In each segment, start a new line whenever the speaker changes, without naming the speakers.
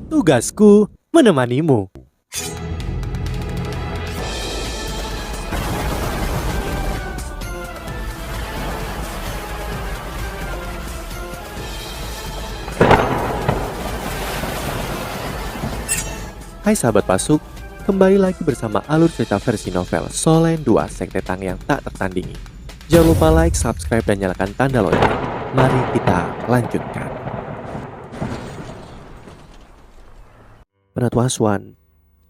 Tugasku menemanimu. Hai sahabat Pasuk, kembali lagi bersama alur cerita versi novel Solen 2 Sekte Tang yang tak tertandingi. Jangan lupa like, subscribe, dan nyalakan tanda lonceng. Mari kita lanjutkan. Penatu Aswan,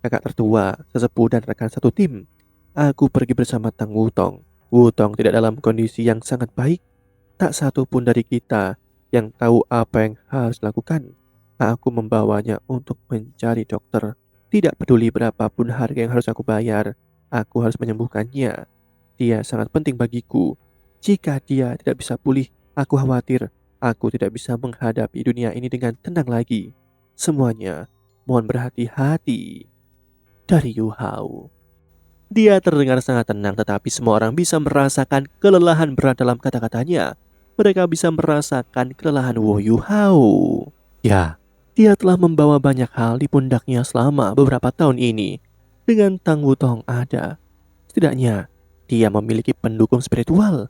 kakak tertua, sesepuh, dan rekan satu tim. Aku pergi bersama Tang Wutong. Wutong tidak dalam kondisi yang sangat baik. Tak satu pun dari kita yang tahu apa yang harus dilakukan. Aku membawanya untuk mencari dokter. Tidak peduli berapapun harga yang harus aku bayar, aku harus menyembuhkannya. Dia sangat penting bagiku. Jika dia tidak bisa pulih, aku khawatir aku tidak bisa menghadapi dunia ini dengan tenang lagi. Semuanya, mohon berhati-hati. Dari Yu Hao. Dia terdengar sangat tenang, tetapi semua orang bisa merasakan kelelahan berat dalam kata-katanya. Mereka bisa merasakan kelelahan Wo Yu Hao. Ya, dia telah membawa banyak hal di pundaknya selama beberapa tahun ini. Dengan Tang Wutong ada, setidaknya dia memiliki pendukung spiritual.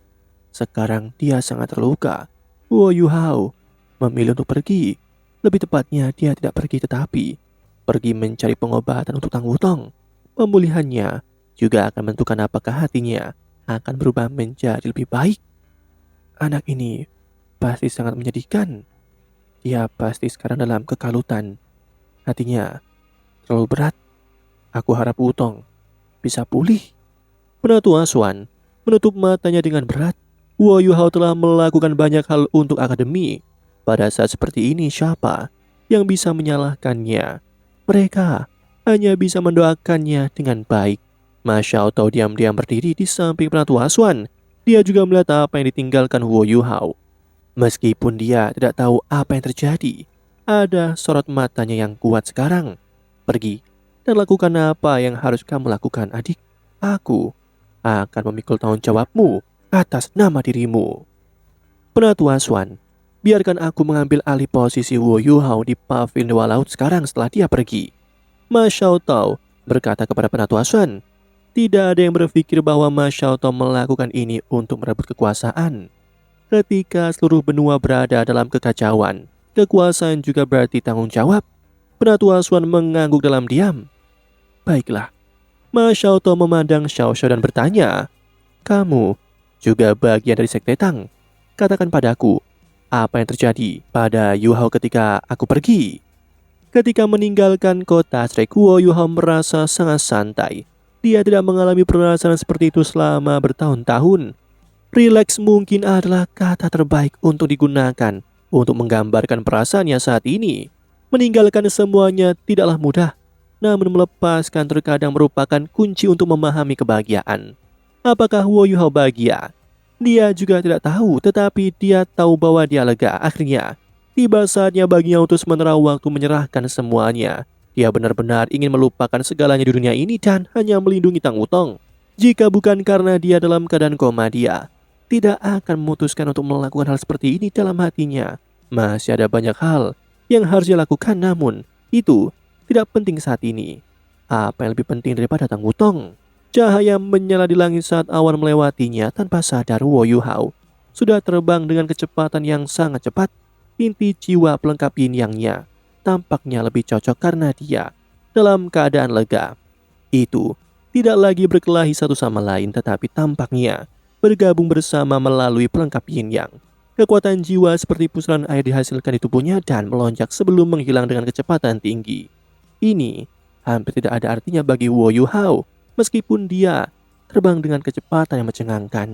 Sekarang dia sangat terluka. Wo Yu Hao memilih untuk pergi. Lebih tepatnya dia tidak pergi tetapi pergi mencari pengobatan untuk Tang Wutong. Pemulihannya juga akan menentukan apakah hatinya akan berubah menjadi lebih baik. Anak ini pasti sangat menyedihkan. Dia pasti sekarang dalam kekalutan. Hatinya terlalu berat. Aku harap Wutong bisa pulih. Penatu Aswan menutup matanya dengan berat. Wo Yu Hao telah melakukan banyak hal untuk akademi. Pada saat seperti ini, siapa yang bisa menyalahkannya? Mereka hanya bisa mendoakannya dengan baik. Ma Xiaotao diam-diam berdiri di samping Penatu Aswan. Dia juga melihat apa yang ditinggalkan Wo Yu Hao. Meskipun dia tidak tahu apa yang terjadi, ada sorot matanya yang kuat sekarang. Pergi dan lakukan apa yang harus kamu lakukan, adik. Aku akan memikul tanggung jawabmu atas nama dirimu. Penatu Aswan, biarkan aku mengambil alih posisi Wo Yu Hao di pavilion Dewa Laut sekarang setelah dia pergi. Ma Xiaotao berkata kepada Penatu Aswan. Tidak ada yang berpikir bahwa Ma Xiaotao melakukan ini untuk merebut kekuasaan. Ketika seluruh benua berada dalam kekacauan, kekuasaan juga berarti tanggung jawab. Penatu Aswan mengangguk dalam diam. Baiklah. Ma Xiaotao memandang Xiao Xiao dan bertanya, kamu juga bagian dari Sekte Tang. Katakan padaku, apa yang terjadi pada Yu Hao ketika aku pergi? Ketika meninggalkan kota Srekuo, Yu Hao merasa sangat santai. Dia tidak mengalami perasaan seperti itu selama bertahun-tahun. Rileks mungkin adalah kata terbaik untuk digunakan untuk menggambarkan perasaannya saat ini. Meninggalkan semuanya tidaklah mudah, namun melepaskan terkadang merupakan kunci untuk memahami kebahagiaan. Apakah Wo Yu Hao bahagia? Dia juga tidak tahu, tetapi dia tahu bahwa dia lega. Akhirnya, tiba saatnya baginya untuk sementara waktu menyerahkan semuanya. Dia benar-benar ingin melupakan segalanya di dunia ini dan hanya melindungi Tang Wutong. Jika bukan karena dia dalam keadaan koma, dia tidak akan memutuskan untuk melakukan hal seperti ini dalam hatinya. Masih ada banyak hal yang harus dia lakukan, namun itu tidak penting saat ini. Apa yang lebih penting daripada Tang Wutong? Cahaya menyala di langit saat awan melewatinya. Tanpa sadar, Wo Yu Hao sudah terbang dengan kecepatan yang sangat cepat. Inti jiwa pelengkap yin yang-nya tampaknya lebih cocok karena dia dalam keadaan lega. Itu tidak lagi berkelahi satu sama lain, tetapi tampaknya bergabung bersama melalui pelengkap yin yang. Kekuatan jiwa seperti pusaran air dihasilkan di tubuhnya dan melonjak sebelum menghilang dengan kecepatan tinggi. Ini hampir tidak ada artinya bagi Wo Yu Hao, meskipun dia terbang dengan kecepatan yang mencengangkan.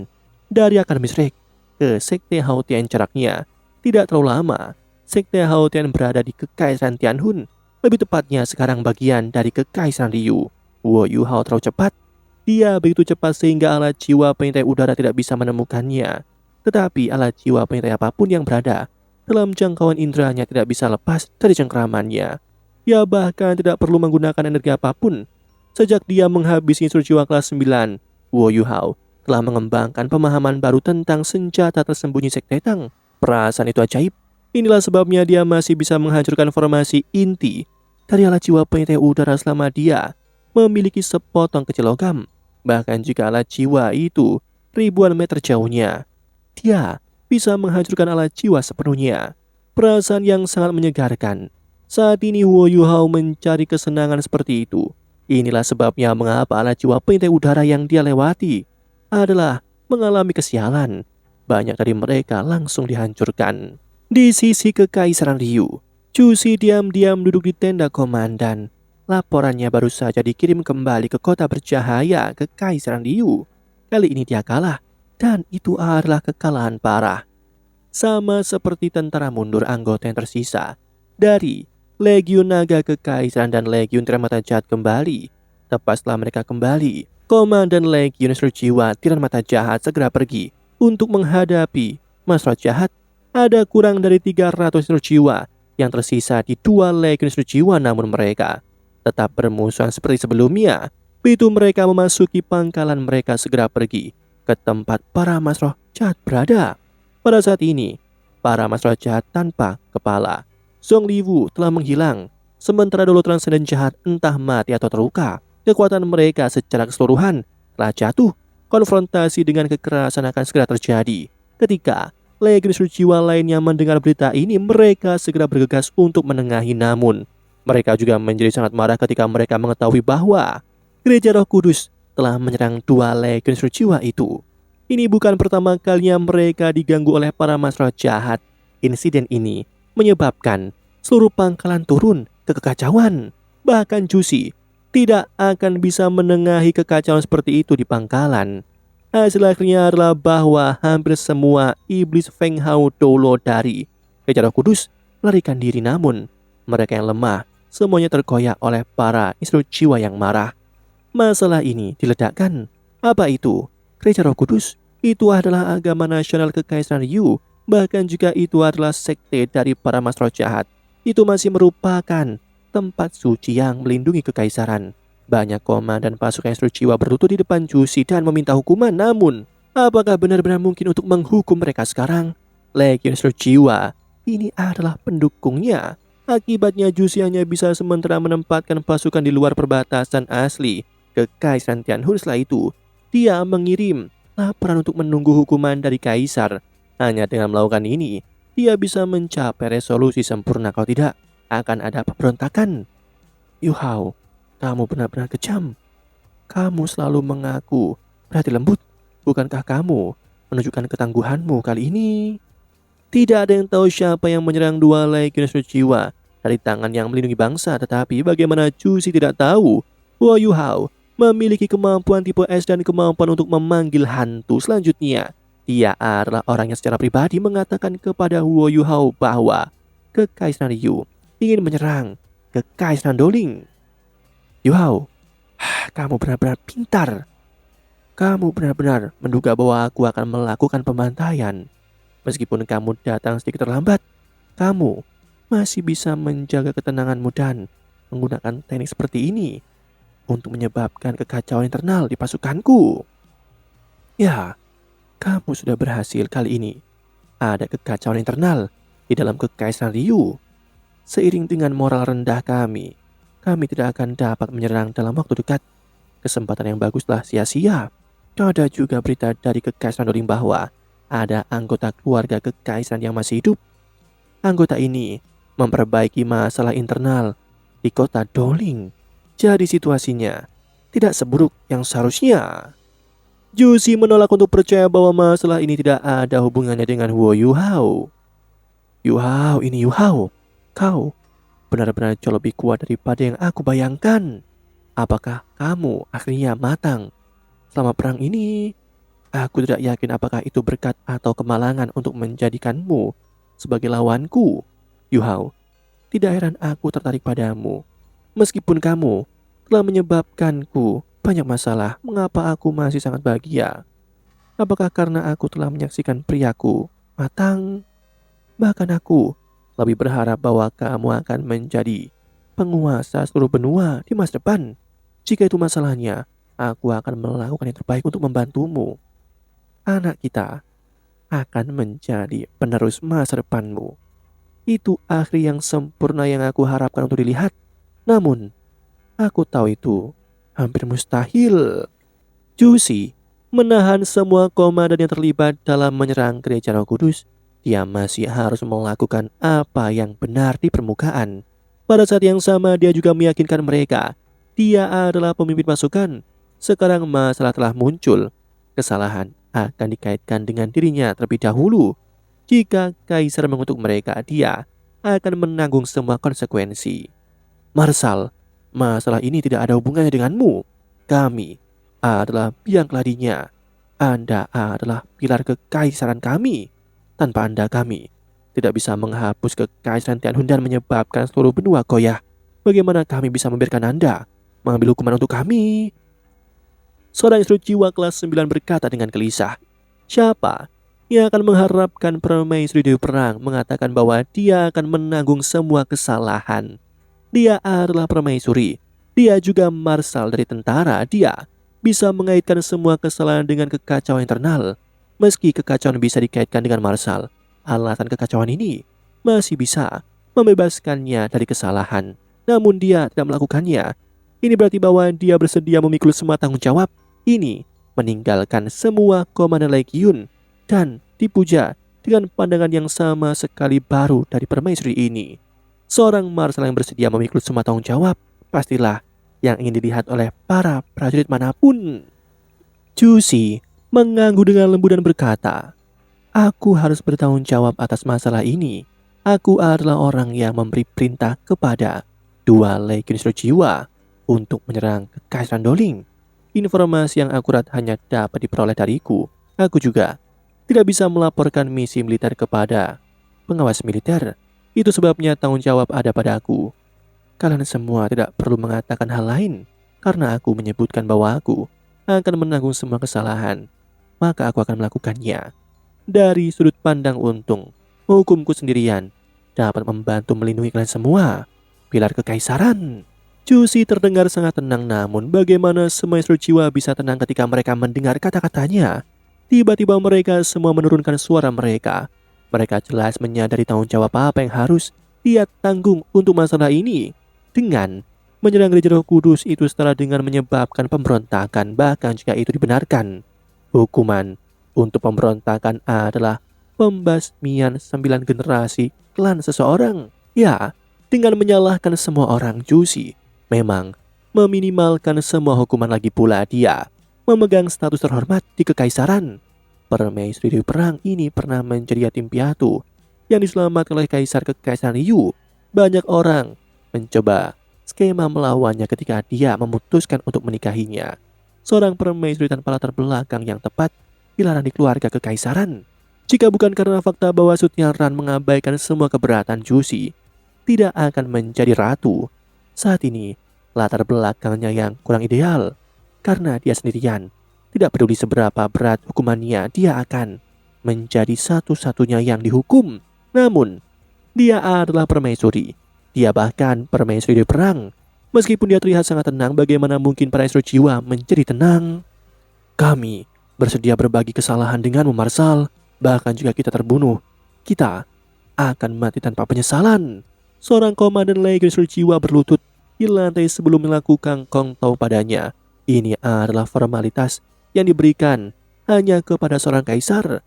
Dari Akademi Shrek ke Sekte Hao Tian jaraknya tidak terlalu lama. Sekte Hao Tian berada di Kekaisaran Tianhun, lebih tepatnya sekarang bagian dari Kekaisaran Ryu. Wo Yu Hao terlalu cepat. Dia begitu cepat sehingga alat jiwa pengintai udara tidak bisa menemukannya. Tetapi alat jiwa pengintai apapun yang berada dalam jangkauan inderanya tidak bisa lepas dari cengkramannya. Dia bahkan tidak perlu menggunakan energi apapun. Sejak dia menghabisi insur jiwa kelas 9, Wo Yu Hao telah mengembangkan pemahaman baru tentang senjata tersembunyi Sekte Tang. Perasaan itu ajaib. Inilah sebabnya dia masih bisa menghancurkan formasi inti dari alat jiwa pengintai udara selama dia memiliki sepotong kecil logam. Bahkan jika alat jiwa itu ribuan meter jauhnya, dia bisa menghancurkan alat jiwa sepenuhnya. Perasaan yang sangat menyegarkan. Saat ini Huo Yuhao mencari kesenangan seperti itu. Inilah sebabnya mengapa alat jiwa pengintai udara yang dia lewati adalah mengalami kesialan. Banyak dari mereka langsung dihancurkan. Di sisi Kekaisaran Ryu, Cusi diam-diam duduk di tenda komandan. Laporannya baru saja dikirim kembali ke kota bercahaya Kekaisaran Ryu. Kali ini dia kalah, dan itu adalah kekalahan parah. Sama seperti tentara mundur anggota yang tersisa dari Legiun Naga Kekaisaran dan Legiun Tiran Mata Jahat kembali. Tepat setelah mereka kembali, Komandan Legiun Seluruh Jiwa Tiran Mata Jahat segera pergi untuk menghadapi Masalah Jahat. Ada kurang dari 300 seluruh jiwa yang tersisa di dua Legiun Seluruh Jiwa, namun mereka tetap bermusuhan seperti sebelumnya. Begitu mereka memasuki pangkalan, mereka segera pergi ke tempat para Masroh Jahat berada. Pada saat ini, para Masroh Jahat tanpa kepala, Zhong Liwu telah menghilang, sementara Dolo Transenden Jahat entah mati atau terluka. Kekuatan mereka secara keseluruhan telah jatuh. Konfrontasi dengan kekerasan akan segera terjadi. Ketika Legiun Seluruh Jiwa lainnya mendengar berita ini, mereka segera bergegas untuk menengahi. Namun, mereka juga menjadi sangat marah ketika mereka mengetahui bahwa Gereja Roh Kudus telah menyerang dua Legiun Seluruh Jiwa itu. Ini bukan pertama kalinya mereka diganggu oleh para Masroh Jahat. Insiden ini menyebabkan seluruh pangkalan turun ke kekacauan. Bahkan Jusi tidak akan bisa menengahi kekacauan seperti itu di pangkalan. Hasil akhirnya adalah bahwa hampir semua iblis Feng Hao Dolo dari Gereja Roh Kudus melarikan diri, namun mereka yang lemah semuanya terkoyak oleh para insinyur jiwa yang marah. Masalah ini diledakkan. Apa itu? Gereja Roh Kudus itu adalah agama nasional Kekaisaran Ryu. Bahkan jika itu adalah sekte dari para Masroh Jahat, itu masih merupakan tempat suci yang melindungi kekaisaran. Banyak komandan pasukan seluruh jiwa berlutut di depan Jusi dan meminta hukuman. Namun, apakah benar-benar mungkin untuk menghukum mereka sekarang? Legiun seluruh jiwa ini adalah pendukungnya. Akibatnya Jusi hanya bisa sementara menempatkan pasukan di luar perbatasan asli Kekaisaran Tianhu. Setelah itu, dia mengirim laporan untuk menunggu hukuman dari kaisar. Hanya dengan melakukan ini, dia bisa mencapai resolusi sempurna. Kalau tidak, akan ada pemberontakan. Yuhao, kamu benar-benar kejam. Kamu selalu mengaku berhati lembut. Bukankah kamu menunjukkan ketangguhanmu kali ini? Tidak ada yang tahu siapa yang menyerang dua Legiun Seluruh Jiwa dari tangan yang melindungi bangsa. Tetapi bagaimana Jusi tidak tahu bahwa Yuhao memiliki kemampuan tipe S dan kemampuan untuk memanggil hantu. Selanjutnya, dia adalah orang yang secara pribadi mengatakan kepada Huo Yuhao bahwa Kekaisaran Ryu ingin menyerang Kekaisaran Doling. Yuhao, kamu benar-benar pintar. Kamu benar-benar menduga bahwa aku akan melakukan pembantaian. Meskipun kamu datang sedikit terlambat, kamu masih bisa menjaga ketenanganmu dan menggunakan teknik seperti ini untuk menyebabkan kekacauan internal di pasukanku. Ya, kamu sudah berhasil kali ini. Ada kekacauan internal di dalam Kekaisaran Ryu. Seiring dengan moral rendah kami tidak akan dapat menyerang dalam waktu dekat. Kesempatan yang bagus telah sia-sia. Ada juga berita dari Kekaisaran Doling bahwa ada anggota keluarga kekaisaran yang masih hidup. Anggota ini memperbaiki masalah internal di kota Doling. Jadi situasinya tidak seburuk yang seharusnya. Jusi menolak untuk percaya bahwa masalah ini tidak ada hubungannya dengan Huo Yuhao. Yuhao, ini Yuhao. Kau benar-benar jauh lebih kuat daripada yang aku bayangkan. Apakah kamu akhirnya matang selama perang ini? Aku tidak yakin apakah itu berkat atau kemalangan untuk menjadikanmu sebagai lawanku. Yuhao, tidak heran aku tertarik padamu. Meskipun kamu telah menyebabkanku banyak masalah, mengapa aku masih sangat bahagia? Apakah karena aku telah menyaksikan priaku matang? Bahkan aku lebih berharap bahwa kamu akan menjadi penguasa seluruh benua di masa depan. Jika itu masalahnya, aku akan melakukan yang terbaik untuk membantumu. Anak kita akan menjadi penerus masa depanmu. Itu akhir yang sempurna yang aku harapkan untuk dilihat. Namun, aku tahu itu hampir mustahil. Jusi menahan semua komandan yang terlibat dalam menyerang gereja Roh Kudus. Dia masih harus melakukan apa yang benar di permukaan. Pada saat yang sama, dia juga meyakinkan mereka dia adalah pemimpin pasukan. Sekarang masalah telah muncul. Kesalahan akan dikaitkan dengan dirinya terlebih dahulu. Jika Kaisar mengutuk mereka, dia akan menanggung semua konsekuensi. Marsal, masalah ini tidak ada hubungannya denganmu. Kami adalah biang keladinya. Anda adalah pilar kekaisaran kami. Tanpa Anda kami tidak bisa menghapus kekaisaran Tianhun dan menyebabkan seluruh benua goyah. Bagaimana kami bisa membiarkan Anda mengambil hukuman untuk kami? Seorang instruksi jiwa kelas 9 berkata dengan gelisah. Siapa yang akan mengharapkan permaisuri Dewi Perang mengatakan bahwa dia akan menanggung semua kesalahan? Dia adalah permaisuri. Dia juga marsal dari tentara. Dia bisa mengaitkan semua kesalahan dengan kekacauan internal. Meski kekacauan bisa dikaitkan dengan marsal, alasan kekacauan ini masih bisa membebaskannya dari kesalahan. Namun dia tidak melakukannya. Ini berarti bahwa dia bersedia memikul semua tanggung jawab. Ini meninggalkan semua komandan legiun dan dipuja dengan pandangan yang sama sekali baru dari permaisuri ini. Seorang marsal yang bersedia memikul semua tanggung jawab pastilah yang ingin dilihat oleh para prajurit manapun. Jusi mengangguk dengan lembut dan berkata, aku harus bertanggung jawab atas masalah ini. Aku adalah orang yang memberi perintah kepada dua legiun jiwa untuk menyerang Kekaisaran Doling. Informasi yang akurat hanya dapat diperoleh dariku. Aku juga tidak bisa melaporkan misi militer kepada pengawas militer. Itu sebabnya tanggung jawab ada padaku. Kalian semua tidak perlu mengatakan hal lain, karena aku menyebutkan bahwa aku akan menanggung semua kesalahan. Maka aku akan melakukannya. Dari sudut pandang untung, hukumku sendirian dapat membantu melindungi kalian semua. Pilar kekaisaran. Jusi terdengar sangat tenang, namun bagaimana semua instruksi jiwa bisa tenang ketika mereka mendengar kata-katanya? Tiba-tiba mereka semua menurunkan suara mereka. Mereka jelas menyadari tanggung jawab apa yang harus dia tanggung untuk masalah ini. Dengan menyerang gereja Roh Kudus itu setara dengan menyebabkan pemberontakan, bahkan jika itu dibenarkan. Hukuman untuk pemberontakan adalah pembasmian 9 generasi klan seseorang. Ya, dengan menyalahkan semua orang, Jusi memang meminimalkan semua hukuman. Lagi pula dia memegang status terhormat di kekaisaran. Permaisuri Dewi Perang ini pernah menjadi yatim piatu yang diselamatkan oleh Kaisar Kekaisaran Yu. Banyak orang mencoba skema melawannya ketika dia memutuskan untuk menikahinya. Seorang permaisuri tanpa latar belakang yang tepat dilarang di keluarga kekaisaran. Jika bukan karena fakta bahwa Sutiaran mengabaikan semua keberatan Jusi, tidak akan menjadi ratu. Saat ini, latar belakangnya yang kurang ideal. Karena dia sendirian, tidak peduli seberapa berat hukumannya, dia akan menjadi satu-satunya yang dihukum. Namun, dia adalah permaisuri. Dia bahkan permaisuri di perang. Meskipun dia terlihat sangat tenang, bagaimana mungkin para instruksi jiwa menjadi tenang? Kami bersedia berbagi kesalahan denganmu, Marsal. Bahkan jika kita terbunuh, kita akan mati tanpa penyesalan. Seorang komandan legiun instruksi jiwa berlutut di lantai sebelum melakukan kongtau padanya. Ini adalah formalitas yang diberikan hanya kepada seorang kaisar.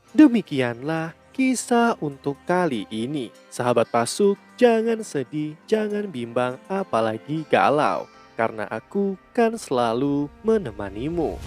Demikianlah kisah untuk kali ini. Sahabat Pasuk, jangan sedih, jangan bimbang, apalagi galau. Karena aku kan selalu menemanimu.